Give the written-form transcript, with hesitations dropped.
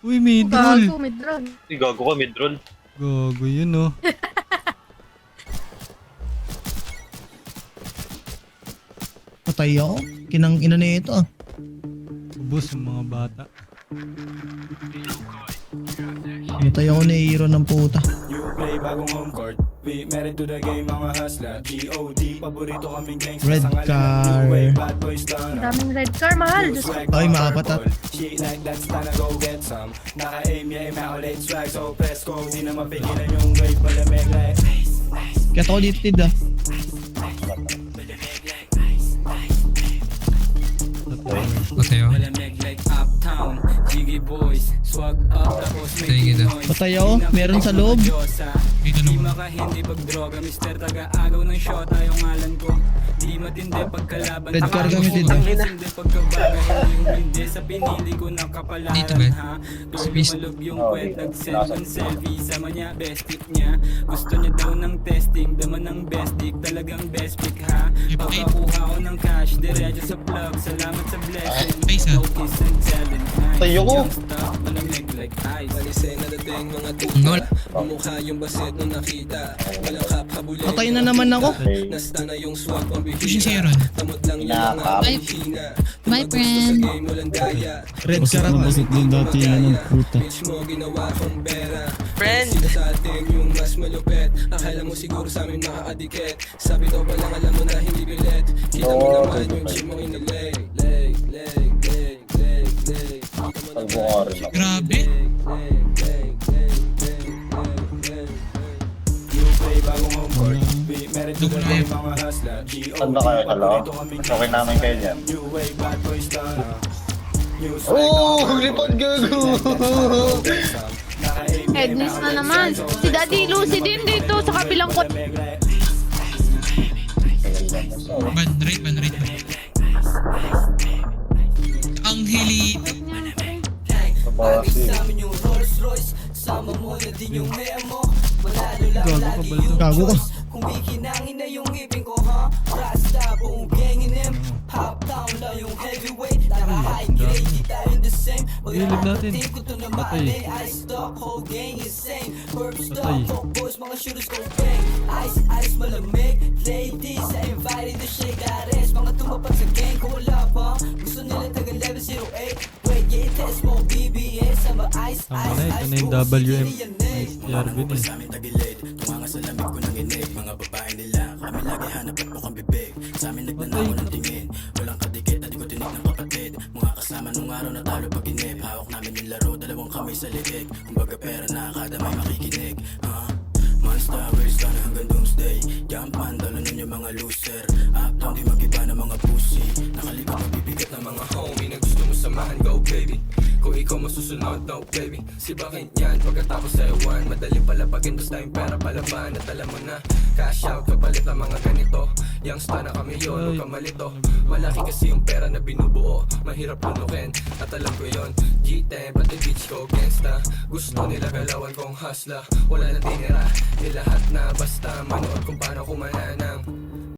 Uy, may drone. Gago, may drone. Gago ka, mid-roll. Gago yun, oh. Patay ako. Kinang ina na ito ah. Ubus ang mga bata. Patay ako na hero ng puta. You play bagong home court. We married to the game, mga hustler. G.O.D. Paborito kaming gangsta. Red sa ngalan ng car. New Wave, bad boys Ang down. daming red car, mahal. Diyos ko. Ay, maapat ah. She like that's time to go get some. Naka-aim, yeah, immaculate swag. So press go, di na mapigilan yung wave. Malamig like Kaya ako dito tid ah. Mateo. malamig like uptown. Jiggy boys, swag up. Tapos Tingin na. Patay ako. Meron sa loob. Dito Di naman. makahindi pag droga, mister taga-agaw ng shot, yung ngalan ko. Di matindi pagkalaban. Red car kami din. Ang hindi pagkabaga, hindi yung hindi sa pinili ko ng kapalaran. Dito ba? Ha? Si Beast. Malog yung kwet, nag-send ng selfie. Sama niya, best pick niya. Gusto niya daw ng testing, daman ng best dick. Talagang best pick ha. Pagkakuha ko ng cash, diretso sa plug. Salamat sa blessing. Face, No kiss and challenge. Tayo ko. Malamig like ice. Balisay na dating mga Nol. tuta. Mumukha yung basit nung nakita. Walang kaphabulin. Patay na naman ako. Nasta na yung swag pang Pushing si bibira. Aaron. Tamot lang yung mga Bye. hina. Bye, Gusto sa friend. game walang daya. Red car ako. din dati ng puta. Bitch mo ginawa kong pera. Friend! Sila sa atin yung mas malupet. Akala mo siguro sa amin nakakadikit. Sabi daw pa lang alam mo na hindi bilet. Kita mo naman yung chip mo inileg. Leg, leg, leg, leg, leg. Talbo ka rin ako. Grabe. You play bagong home court. We married to the game, mga hustler. Saan na kayo? Hello? Okay namin kayo dyan. New wave, bad boys down. Oh, lipad gago! Ednis na naman. Si Daddy Lucy din dito sa kabilang kot. Ban rate, ban rate. Ang hili. Gago ka, baldo. Gago ka. Kung bikinangin na yung ipin ko, ha? Rasta, buong gangin him. Pop down na yung heavyweight. Naka-high grade, di tayo the same. Ilib natin. Pagkakating ko to na Patay. mali. Ice stock, whole gang insane. Perp Patay. stock, coke boys, mga shooters go bang. Ice, ice, malamig. Ladies, I invited to shake ares. Mga tumapag sa gang ko wala pa. Gusto nila taga level 08. Wait, yeah, test mo BBS. Sama ice, Tama ice, na, ito ice. na yung go, WM. sige, yan, eh. STRB na eh. Amin tagilid, tunganga sa lamig ko ng inig. Mga babae nila, kami lagi hanap at mukhang bibig. Sa amin nagnanawa ng tingin, walang kadikit na di ko tinig ng kapatid. Mga kasama nung araw na talo pag inip. Hawak namin yung laro, dalawang kamay sa liig. Kumbaga pera na kada may makikinig. Monster, race ka na hanggang doomsday. Jump man, dalo nun yung mga loser. Uptown, di mag-iba ng mga pussy. Nakalikot ang bibigat ng mga homie na gusto mo samahan, go baby. Kung ikaw masusunod, no baby. Si bakit yan, pagkatapos sa ewan. Madaling palapagin, basta yung pera palaban. At alam mo na, cash out, kapalit ng mga ganito. Yang star na kami yun, huwag kang malito. Malaki kasi yung pera na binubuo. Mahirap lunukin, at alam ko yun. G10, pati bitch ko, gangsta. Gusto nila galawan kong hustler. Wala na tinira, di lahat na basta. Manood kung paano kumananang.